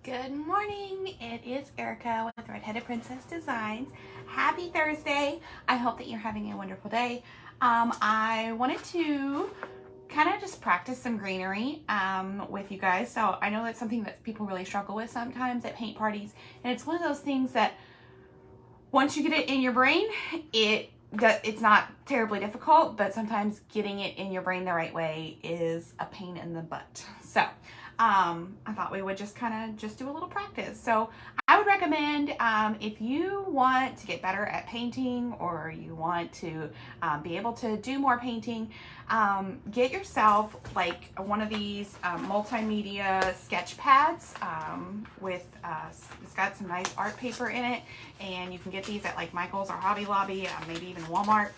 Good morning, it is Erica with Redheaded Princess Designs. Happy Thursday. I hope that you're having a wonderful day. I wanted to kind of just practice some greenery with you guys. So I know that's something that people really struggle with sometimes at paint parties. And it's one of those things that once you get it in your brain, it's not terribly difficult, but sometimes getting it in your brain the right way is a pain in the butt. So I thought we would just do a little practice. So I would recommend if you want to get better at painting, or you want to be able to do more painting, get yourself like one of these multimedia sketch pads it's got some nice art paper in it, and you can get these at like Michael's or Hobby Lobby, maybe even Walmart.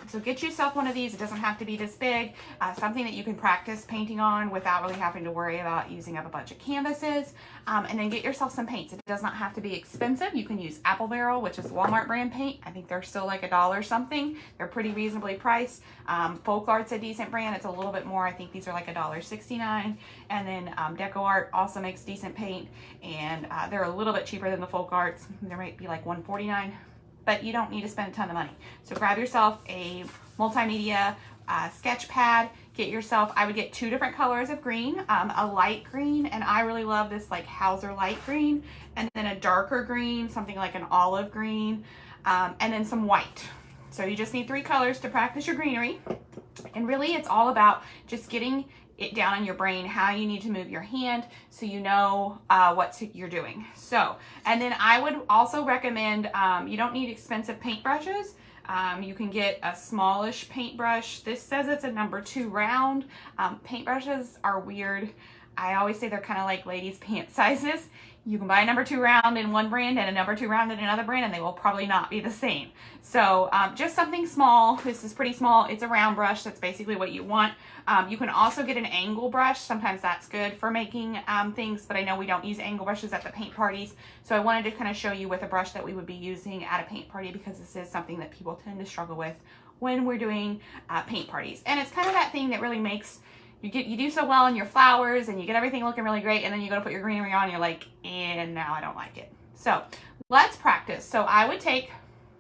So get yourself one of these. It doesn't have to be this big, something that you can practice painting on without really having to worry about using up a bunch of canvases. And then get yourself some paints. It does not have to be expensive. You can use Apple Barrel, which is Walmart brand paint. I think they're still like $1 something. They're pretty reasonably priced. Folk Art's a decent brand. It's a little bit more. I think these are like $1.69. And then Deco Art also makes decent paint, and they're a little bit cheaper than the Folk Arts. They might be like $1.49. But you don't need to spend a ton of money. So grab yourself a multimedia sketch pad. Get yourself, I would get 2 different colors of green, a light green, and I really love this like Hauser light green, and then a darker green, something like an olive green, and then some white. So you just need 3 colors to practice your greenery. And really it's all about just getting it down in your brain how you need to move your hand so you know what you're doing. So, and then I would also recommend, you don't need expensive paintbrushes. You can get a smallish paintbrush. This says it's a number 2 round. Paintbrushes are weird. I always say they're kind of like ladies' pant sizes. You can buy a number 2 round in one brand and a number 2 round in another brand, and they will probably not be the same. So just something small. This is pretty small. It's a round brush. That's basically what you want. You can also get an angle brush. Sometimes that's good for making things, but I know we don't use angle brushes at the paint parties. So I wanted to kind of show you with a brush that we would be using at a paint party, because this is something that people tend to struggle with when we're doing paint parties. And it's kind of that thing that really makes you do so well in your flowers, and you get everything looking really great, and then you go to put your greenery on and you're like, and now I don't like it. So let's practice. So I would take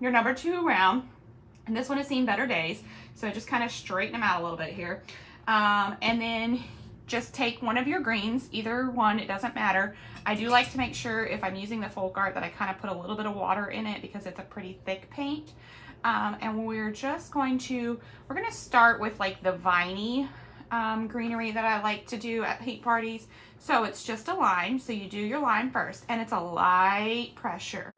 your number 2 round, and this one has seen better days, so just kind of straighten them out a little bit here. And then just take one of your greens, either one, it doesn't matter. I do like to make sure if I'm using the Folk Art that I kind of put a little bit of water in it, because it's a pretty thick paint. And we're going to start with like the viney greenery that I like to do at paint parties. So it's just a line. So you do your line first, and it's a light pressure.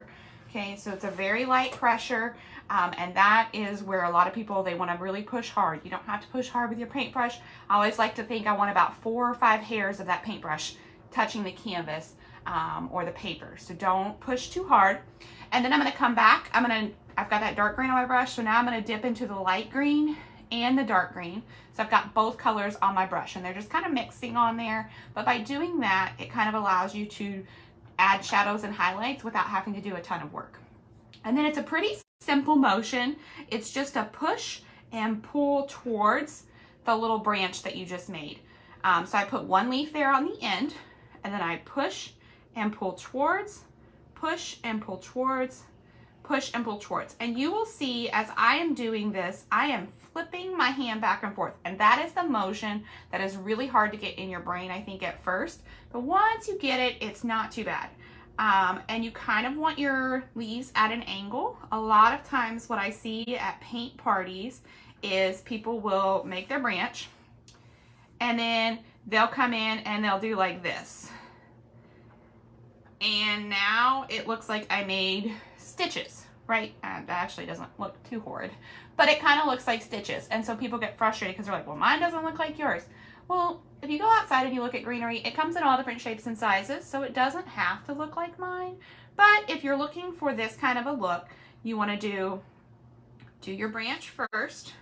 Okay, so it's a very light pressure, and that is where a lot of people, they want to really push hard. You don't have to push hard with your paintbrush. I always like to think I want about 4 or 5 hairs of that paintbrush touching the canvas or the paper. So don't push too hard. And then I'm going to come back. I've got that dark green on my brush, so now I'm going to dip into the light green and the dark green. So I've got both colors on my brush, and they're just kind of mixing on there. But by doing that, it kind of allows you to add shadows and highlights without having to do a ton of work. And then it's a pretty simple motion. It's just a push and pull towards the little branch that you just made. So I put 1 leaf there on the end, and then I push and pull towards, push and pull towards, push and pull towards. And you will see as I am doing this, I am flipping my hand back and forth. And that is the motion that is really hard to get in your brain, I think, at first. But once you get it, it's not too bad. And you kind of want your leaves at an angle. A lot of times what I see at paint parties is people will make their branch, and then they'll come in and they'll do like this. And now it looks like I made stitches, right? That actually doesn't look too horrid, but it kind of looks like stitches. And so people get frustrated because they're like, well, mine doesn't look like yours. Well, if you go outside and you look at greenery, it comes in all different shapes and sizes, so it doesn't have to look like mine. But if you're looking for this kind of a look, you want to do your branch first.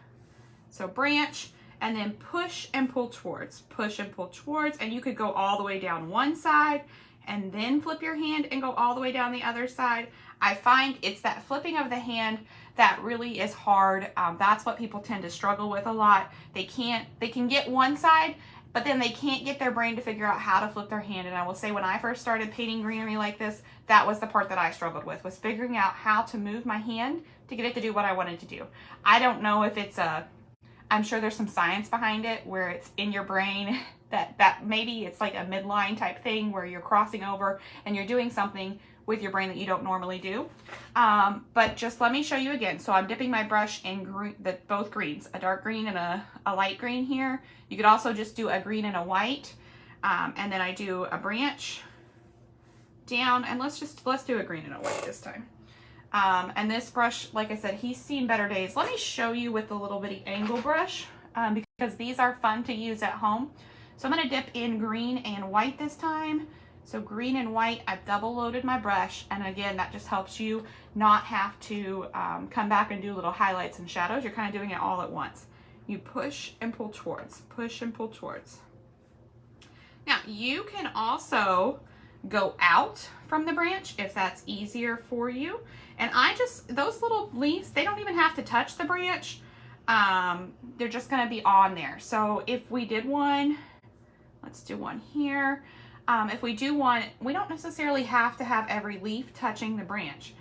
So branch, and then push and pull towards, push and pull towards, and you could go all the way down one side and then flip your hand and go all the way down the other side. I find it's that flipping of the hand that really is hard. That's what people tend to struggle with a lot. They can get one side, but then they can't get their brain to figure out how to flip their hand. And I will say, when I first started painting greenery like this, that was the part that I struggled with, was figuring out how to move my hand to get it to do what I wanted to do. I don't know if it's I'm sure there's some science behind it where it's in your brain that maybe it's like a midline type thing where you're crossing over and you're doing something with your brain that you don't normally do. But just let me show you again. So I'm dipping my brush in both greens, a dark green and a light green here. You could also just do a green and a white. And then I do a branch down, and let's do a green and a white this time. And this brush, like I said, he's seen better days. Let me show you with the little bitty angle brush, because these are fun to use at home. So I'm going to dip in green and white this time. So green and white, I've double loaded my brush. And again, that just helps you not have to come back and do little highlights and shadows. You're kind of doing it all at once. You push and pull towards, push and pull towards. Now you can also go out from the branch if that's easier for you. And those little leaves, they don't even have to touch the branch. They're just going to be on there. So if we did one, let's do one here. If we do one, we don't necessarily have to have every leaf touching the branch.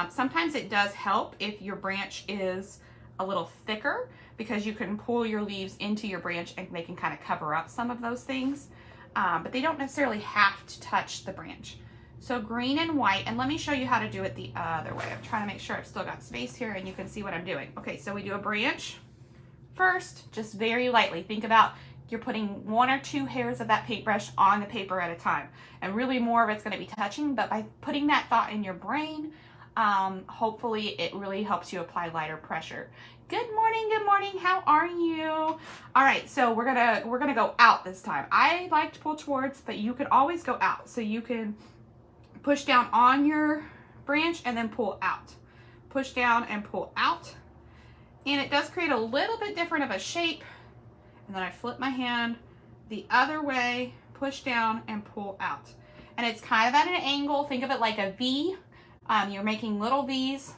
Sometimes it does help if your branch is a little thicker, because you can pull your leaves into your branch and they can kind of cover up some of those things. But they don't necessarily have to touch the branch. So green and white, and let me show you how to do it the other way. I'm trying to make sure I've still got space here and you can see what I'm doing. Okay, so we do a branch first, just very lightly. Think about you're putting 1 or 2 hairs of that paintbrush on the paper at a time. And really more of it's going to be touching, but by putting that thought in your brain, hopefully it really helps you apply lighter pressure. Good morning, how are you? All right, so we're gonna go out this time. I like to pull towards, but you could always go out. So you can push down on your branch and then pull out. Push down and pull out. And it does create a little bit different of a shape. And then I flip my hand the other way, push down and pull out. And it's kind of at an angle. Think of it like a V. You're making little V's,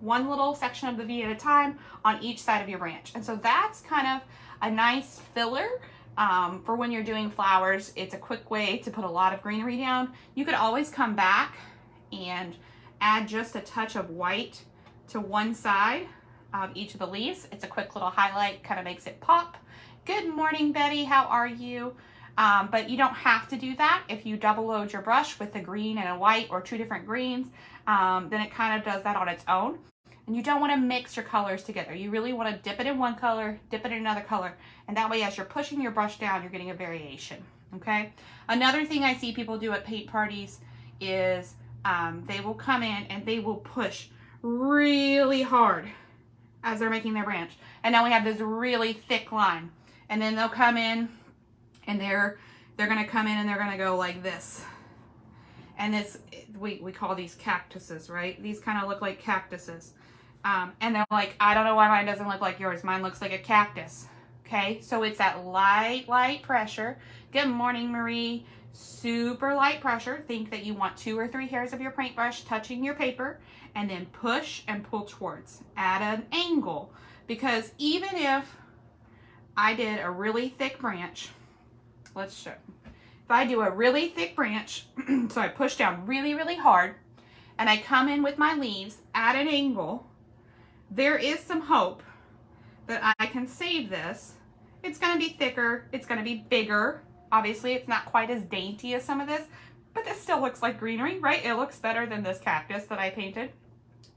one little section of the V at a time on each side of your branch. And so that's kind of a nice filler for when you're doing flowers. It's a quick way to put a lot of greenery down. You could always come back and add just a touch of white to one side of each of the leaves. It's a quick little highlight, kind of makes it pop. Good morning, Betty, how are you? But you don't have to do that. If you double load your brush with a green and a white or 2 different greens, then it kind of does that on its own. And you don't want to mix your colors together. You really want to dip it in one color, dip it in another color, and that way as you're pushing your brush down, you're getting a variation, okay? Another thing I see people do at paint parties is they will come in and they will push really hard as they're making their branch. And now we have this really thick line. And then they'll come in and they're gonna come in and they're gonna go like this. And this, we call these cactuses, right? These kind of look like cactuses. And they're like, I don't know why mine doesn't look like yours. Mine looks like a cactus. Okay, so it's that light pressure. Good morning, Marie. Super light pressure. Think that you want 2 or 3 hairs of your paintbrush touching your paper, and then push and pull towards at an angle. Because even if I did a really thick branch, let's show. If I do a really thick branch, so I push down really, really hard, and I come in with my leaves at an angle, there is some hope that I can save this. It's going to be thicker, it's going to be bigger. Obviously, it's not quite as dainty as some of this, but this still looks like greenery, right? It looks better than this cactus that I painted.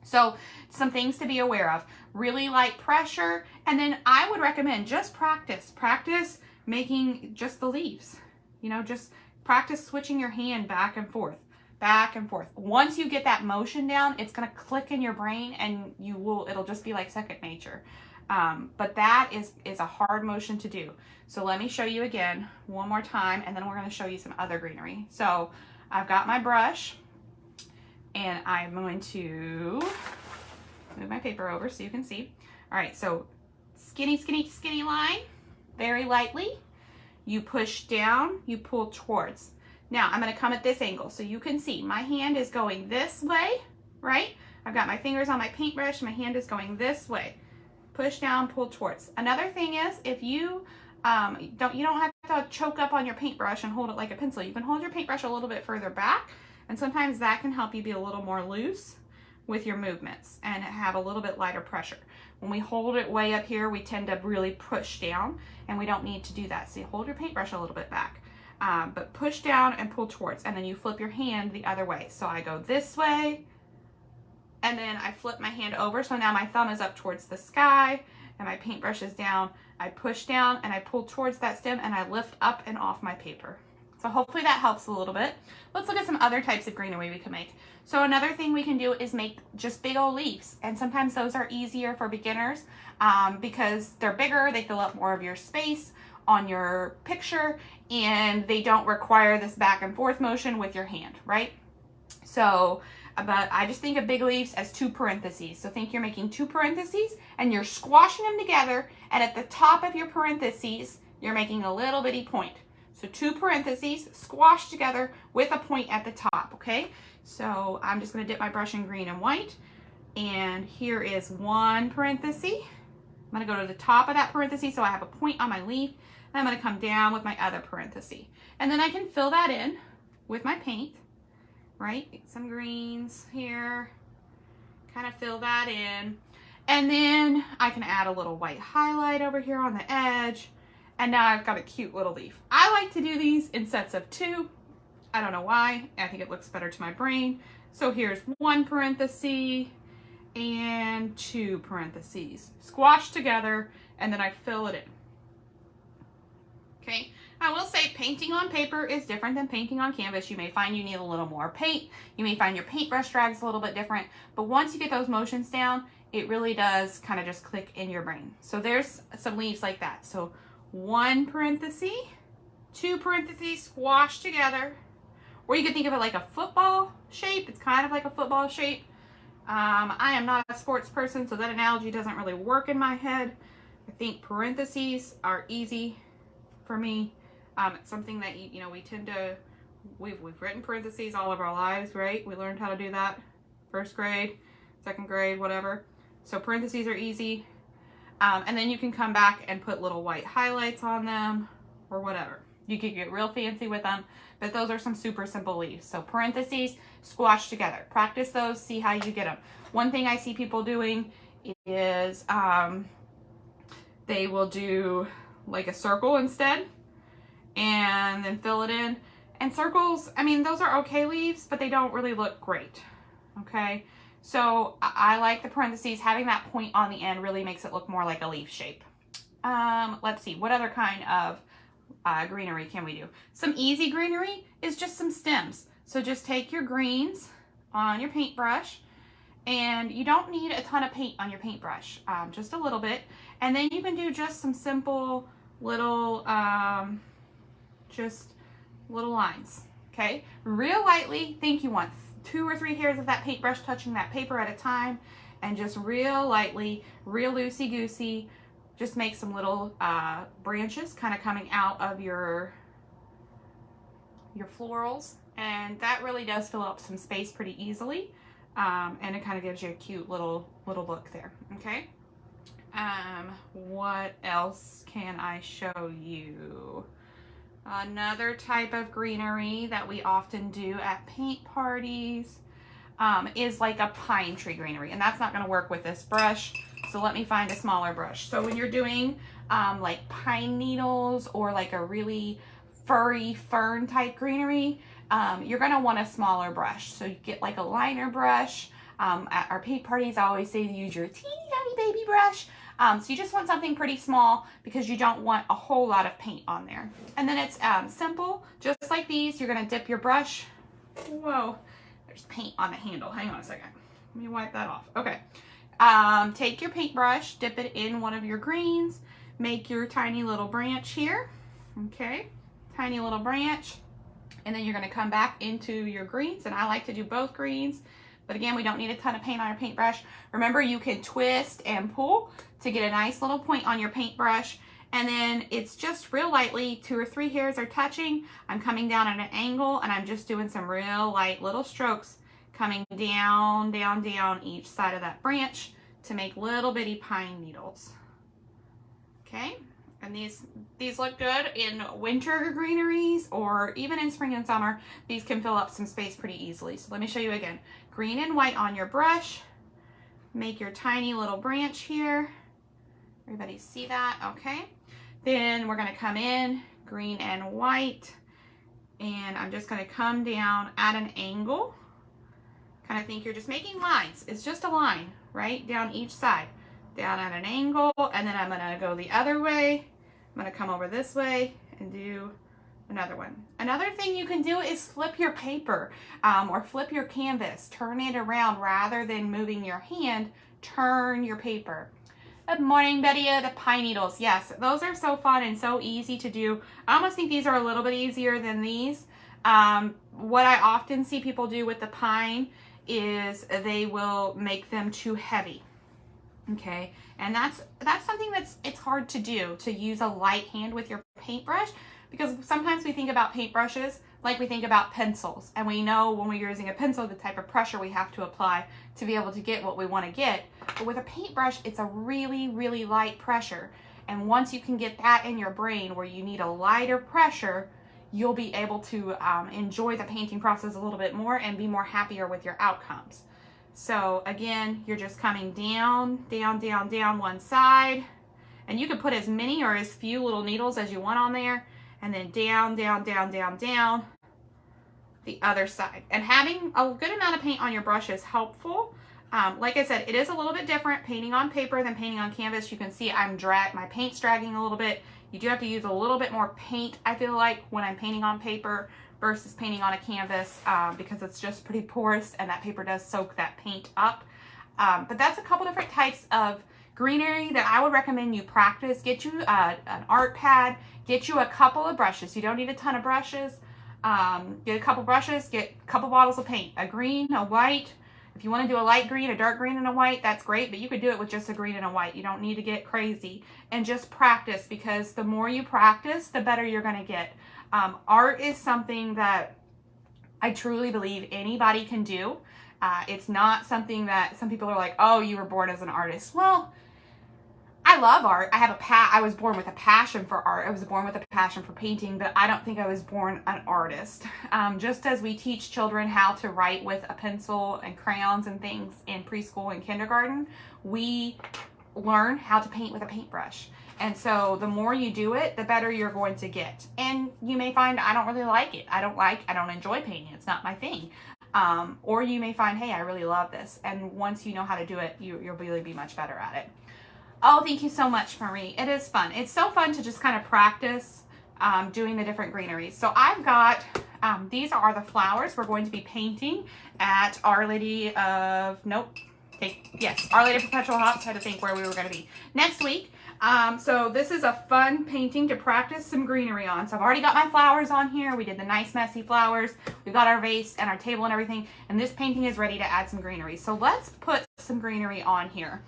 So some things to be aware of. Really light pressure, and then I would recommend just practice. Practice making just the leaves. You know, just practice switching your hand back and forth, back and forth. Once you get that motion down, it's going to click in your brain and it'll just be like second nature. But that is a hard motion to do. So let me show you again one more time, and then we're going to show you some other greenery. So I've got my brush, and I'm going to move my paper over so you can see. All right, so skinny, skinny, skinny line, very lightly. You push down, you pull towards. Now I'm going to come at this angle so you can see my hand is going this way, right? I've got my fingers on my paintbrush, my hand is going this way. Push down, pull towards. Another thing is, if you don't have to choke up on your paintbrush and hold it like a pencil. You can hold your paintbrush a little bit further back, and sometimes that can help you be a little more loose with your movements and have a little bit lighter pressure. When we hold it way up here, we tend to really push down, and we don't need to do that. So you hold your paintbrush a little bit back, but push down and pull towards, and then you flip your hand the other way. So I go this way, and then I flip my hand over. So now my thumb is up towards the sky, and my paintbrush is down. I push down and I pull towards that stem, and I lift up and off my paper. So hopefully that helps a little bit. Let's look at some other types of greenery we can make. So another thing we can do is make just big old leaves. And sometimes those are easier for beginners because they're bigger, they fill up more of your space on your picture, and they don't require this back and forth motion with your hand, right? So, but I just think of big leaves as 2 parentheses. So think you're making 2 parentheses and you're squashing them together, and at the top of your parentheses, you're making a little bitty point. So 2 parentheses squashed together with a point at the top, okay? So I'm just gonna dip my brush in green and white, and here is 1 parenthesis. I'm gonna go to the top of that parenthesis so I have a point on my leaf, and I'm gonna come down with my other parenthesis. And then I can fill that in with my paint, right? Get some greens here, kind of fill that in. And then I can add a little white highlight over here on the edge. And now I've got a cute little leaf. I like to do these in sets of 2. I don't know why. I think it looks better to my brain. So here's 1 parenthesis and 2 parentheses squashed together, and then I fill it in. Okay. I will say painting on paper is different than painting on canvas. You may find you need a little more paint. You may find your paintbrush drags a little bit different, but once you get those motions down, it really does kind of just click in your brain. So there's some leaves like that. So 1 parenthesis, 2 parentheses squashed together, or you could think of it like a football shape. It's kind of like a football shape. I am not a sports person, so that analogy doesn't really work in my head. I think parentheses are easy for me. It's something that, you know, we tend to, we've written parentheses all of our lives, right? We learned how to do that 1st grade, 2nd grade, whatever. So parentheses are easy. And then you can come back and put little white highlights on them or whatever. You could get real fancy with them, but those are some super simple leaves. So parentheses squashed together. Practice those, see how you get them. One thing I see people doing is they will do like a circle instead and then fill it in. And circles, I mean, those are okay leaves, but they don't really look great, okay? So I like the parentheses. Having that point on the end really makes it look more like a leaf shape. Let's see, what other kind of greenery can we do? Some easy greenery is just some stems. So just take your greens on your paintbrush, and you don't need a ton of paint on your paintbrush, just a little bit. And then you can do just some simple little, just little lines, okay? Real lightly, think you want 2 or 3 hairs of that paintbrush touching that paper at a time, and just real lightly, real loosey-goosey, just make some little branches kind of coming out of your florals, and that really does fill up some space pretty easily, and it kind of gives you a cute little look there, okay? What else can I show you? Another type of greenery that we often do at paint parties is like a pine tree greenery, and that's not going to work with this brush, so let me find a smaller brush. So when you're doing like pine needles or like a really furry fern type greenery, you're going to want a smaller brush. So you get like a liner brush. At our paint parties, I always say use your teeny tiny baby brush. So you just want something pretty small because you don't want a whole lot of paint on there. And then it's simple, just like these. You're going to dip your brush. Whoa, there's paint on the handle. Hang on a second. Let me wipe that off. Okay. Take your paintbrush, dip it in one of your greens, make your tiny little branch here. Okay, tiny little branch. And then you're going to come back into your greens. And I like to do both greens. But again, we don't need a ton of paint on our paintbrush. Remember, you can twist and pull to get a nice little point on your paintbrush. And then it's just real lightly, 2 or 3 hairs are touching. I'm coming down at an angle, and I'm just doing some real light little strokes coming down, down, down each side of that branch to make little bitty pine needles. Okay, and And these look good in winter greeneries, or even in spring and summer. These can fill up some space pretty easily. So let me show you again. Green and white on your brush. Make your tiny little branch here. Everybody see that? Okay. Then we're going to come in green and white, and I'm just going to come down at an angle. Kind of think you're just making lines. It's just a line, right? Down each side. Down at an angle, and then I'm going to go the other way. I'm going to come over this way and do another one. Another thing you can do is flip your paper or flip your canvas. Turn it around rather than moving your hand. Turn your paper. Good morning, Betty. The pine needles. Yes, those are so fun and so easy to do. I almost think these are a little bit easier than these. What I often see people do with the pine is they will make them too heavy. Okay, and that's something it's hard to do, to use a light hand with your paintbrush, because sometimes we think about paintbrushes like we think about pencils, and we know when we're using a pencil the type of pressure we have to apply to be able to get what we want to get. But with a paintbrush, it's a really, really light pressure, and once you can get that in your brain where you need a lighter pressure, you'll be able to enjoy the painting process a little bit more and be more happier with your outcomes. So again, you're just coming down, down, down, down one side, and you can put as many or as few little needles as you want on there, and then down, down, down, down, down the other side. And having a good amount of paint on your brush is helpful. Like I said, it is a little bit different painting on paper than painting on canvas. You can see my paint's dragging a little bit. You do have to use a little bit more paint, I feel like, when I'm painting on paper versus painting on a canvas, because it's just pretty porous and that paper does soak that paint up. But that's a couple different types of greenery that I would recommend you practice. Get you an art pad, get you a couple of brushes. You don't need a ton of brushes. Get a couple brushes, get a couple bottles of paint, a green, a white. If you want to do a light green, a dark green, and a white, that's great, but you could do it with just a green and a white. You don't need to get crazy. And just practice, because the more you practice, the better you're going to get. Art is something that I truly believe anybody can do. It's not something that some people are like, oh, you were born as an artist. Well, I love art. I was born with a passion for art. I was born with a passion for painting, but I don't think I was born an artist. Just as we teach children how to write with a pencil and crayons and things in preschool and kindergarten, we learn how to paint with a paintbrush. And so the more you do it, the better you're going to get. And you may find, I don't really like it. I don't enjoy painting. It's not my thing. Or you may find, hey, I really love this. And once you know how to do it, you'll really be much better at it. Oh, thank you so much, Marie. It is fun. It's so fun to just kind of practice doing the different greeneries. So I've got, these are the flowers we're going to be painting at Our Lady of, Our Lady of Perpetual Hops. I had to think where we were going to be next week. So this is a fun painting to practice some greenery on. So I've already got my flowers on here. We did the nice messy flowers. We've got our vase and our table and everything. And this painting is ready to add some greenery. So let's put some greenery on here.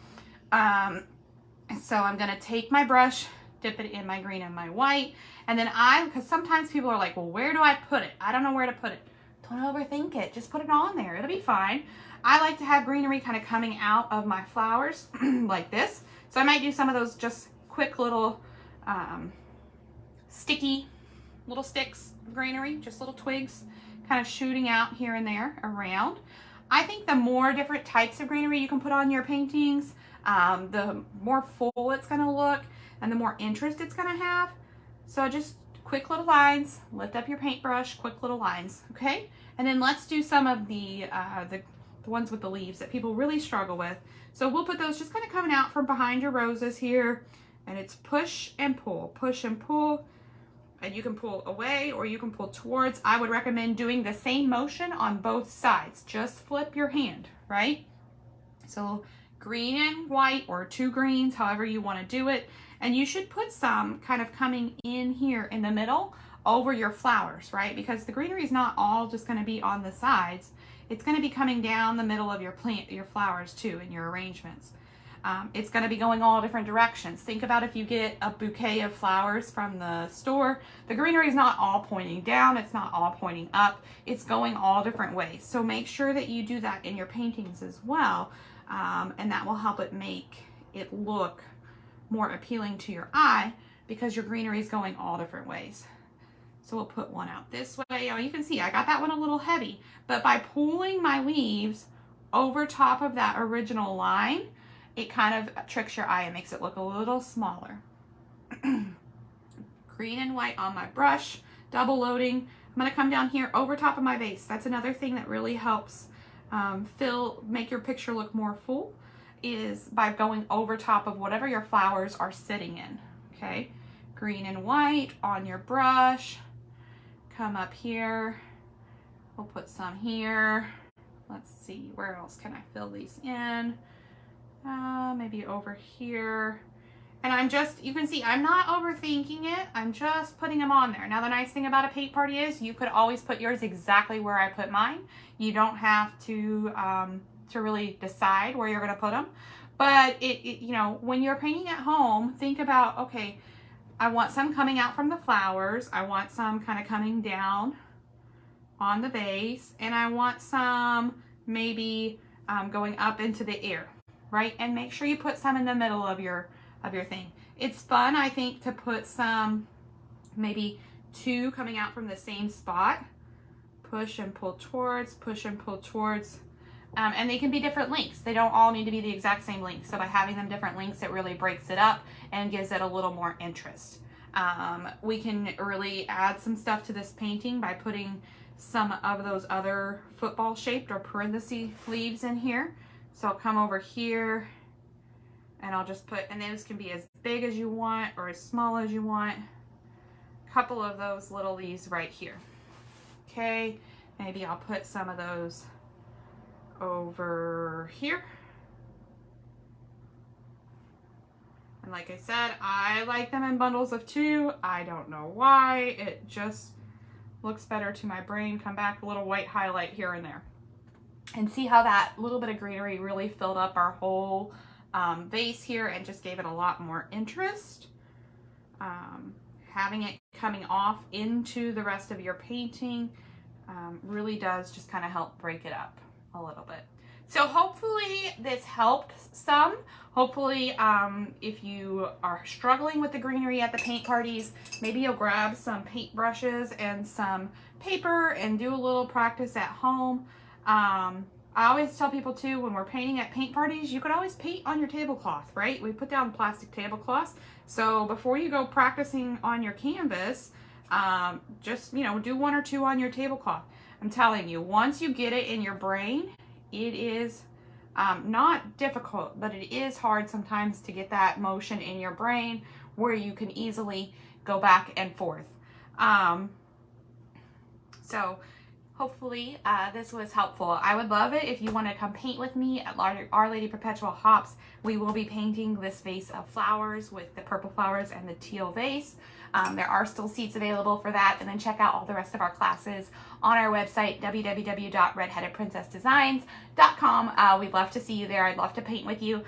So I'm going to take my brush, dip it in my green and my white. And then because sometimes people are like, well, where do I put it? I don't know where to put it. Don't overthink it. Just put it on there. It'll be fine. I like to have greenery kind of coming out of my flowers like this. So I might do some of those just quick little sticky little sticks of greenery, just little twigs kind of shooting out here and there around. I think the more different types of greenery you can put on your paintings, the more full it's going to look and the more interest it's going to have. So just quick little lines, lift up your paintbrush, quick little lines, okay? And then let's do some of the ones with the leaves that people really struggle with. So we'll put those just kind of coming out from behind your roses here, and it's push and pull, and you can pull away or you can pull towards. I would recommend doing the same motion on both sides. Just flip your hand, right? So green and white, or two greens, however you want to do it. And you should put some kind of coming in here in the middle over your flowers, right? Because the greenery is not all just going to be on the sides. It's going to be coming down the middle of your flowers too, in your arrangements. It's going to be going all different directions. Think about if you get a bouquet of flowers from the store, the greenery is not all pointing down, it's not all pointing up, it's going all different ways. So make sure that you do that in your paintings as well, and that will help it make it look more appealing to your eye, because your greenery is going all different ways. So we'll put one out this way. Oh, you can see I got that one a little heavy, but by pulling my leaves over top of that original line, it kind of tricks your eye and makes it look a little smaller. Green and white on my brush, double loading. I'm gonna come down here over top of my vase. That's another thing that really helps make your picture look more full, is by going over top of whatever your flowers are sitting in, okay? Green and white on your brush. Come up here, we'll put some here. Let's see, where else can I fill these in? Maybe over here. And I'm just, you can see I'm not overthinking it. I'm just putting them on there. Now the nice thing about a paint party is you could always put yours exactly where I put mine. You don't have to really decide where you're gonna put them. But you know, when you're painting at home, think about, okay, I want some coming out from the flowers. I want some kind of coming down on the vase, and I want some maybe going up into the air, right? And make sure you put some in the middle of your thing. It's fun, I think, to put some, maybe 2 coming out from the same spot. Push and pull towards, push and pull towards. And they can be different lengths. They don't all need to be the exact same length. So by having them different lengths, it really breaks it up and gives it a little more interest. We can really add some stuff to this painting by putting some of those other football shaped or parenthesis leaves in here. So I'll come over here and I'll just put, and those can be as big as you want or as small as you want. A couple of those little leaves right here. Okay, maybe I'll put some of those over here. And like I said, I like them in bundles of 2. I don't know why. It just looks better to my brain. Come back, a little white highlight here and there. And see how that little bit of greenery really filled up our whole vase here and just gave it a lot more interest. Having it coming off into the rest of your painting really does just kind of help break it up a little bit. So hopefully this helped some. Hopefully if you are struggling with the greenery at the paint parties, maybe you'll grab some paint brushes and some paper and do a little practice at home. I always tell people too, when we're painting at paint parties, you could always paint on your tablecloth, right? We put down plastic tablecloths. So before you go practicing on your canvas, just, you know, do 1 or 2 on your tablecloth. I'm telling you, once you get it in your brain, it is not difficult, but it is hard sometimes to get that motion in your brain where you can easily go back and forth. So hopefully this was helpful. I would love it if you want to come paint with me at Our Lady Perpetual Hops. We will be painting this vase of flowers with the purple flowers and the teal vase. There are still seats available for that, and then check out all the rest of our classes on our website, www.redheadedprincessdesigns.com. We'd love to see you there. I'd love to paint with you.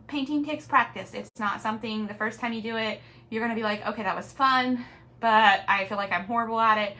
Painting takes practice. It's not something the first time you do it, you're going to be like, okay, that was fun, but I feel like I'm horrible at it.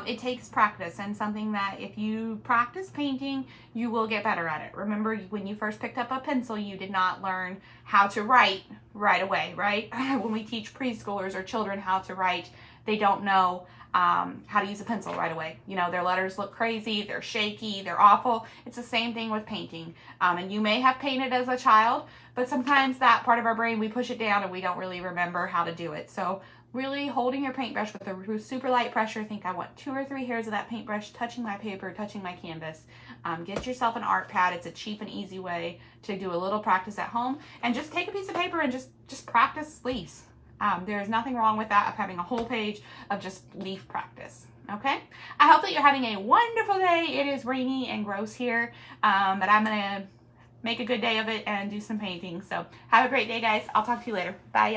It takes practice, and something that if you practice painting, you will get better at it. Remember, when you first picked up a pencil, you did not learn how to write right away, right? When we teach preschoolers or children how to write, they don't know how to use a pencil right away. You know, their letters look crazy, they're shaky, they're awful. It's the same thing with painting. And you may have painted as a child, but sometimes that part of our brain, we push it down and we don't really remember how to do it. So really holding your paintbrush with a super light pressure. Think I want 2 or 3 hairs of that paintbrush touching my paper, touching my canvas. Get yourself an art pad. It's a cheap and easy way to do a little practice at home. And just take a piece of paper and just practice leaves. There's nothing wrong with that, of having a whole page of just leaf practice. Okay? I hope that you're having a wonderful day. It is rainy and gross here, but I'm going to make a good day of it and do some painting. So have a great day, guys. I'll talk to you later. Bye, y'all.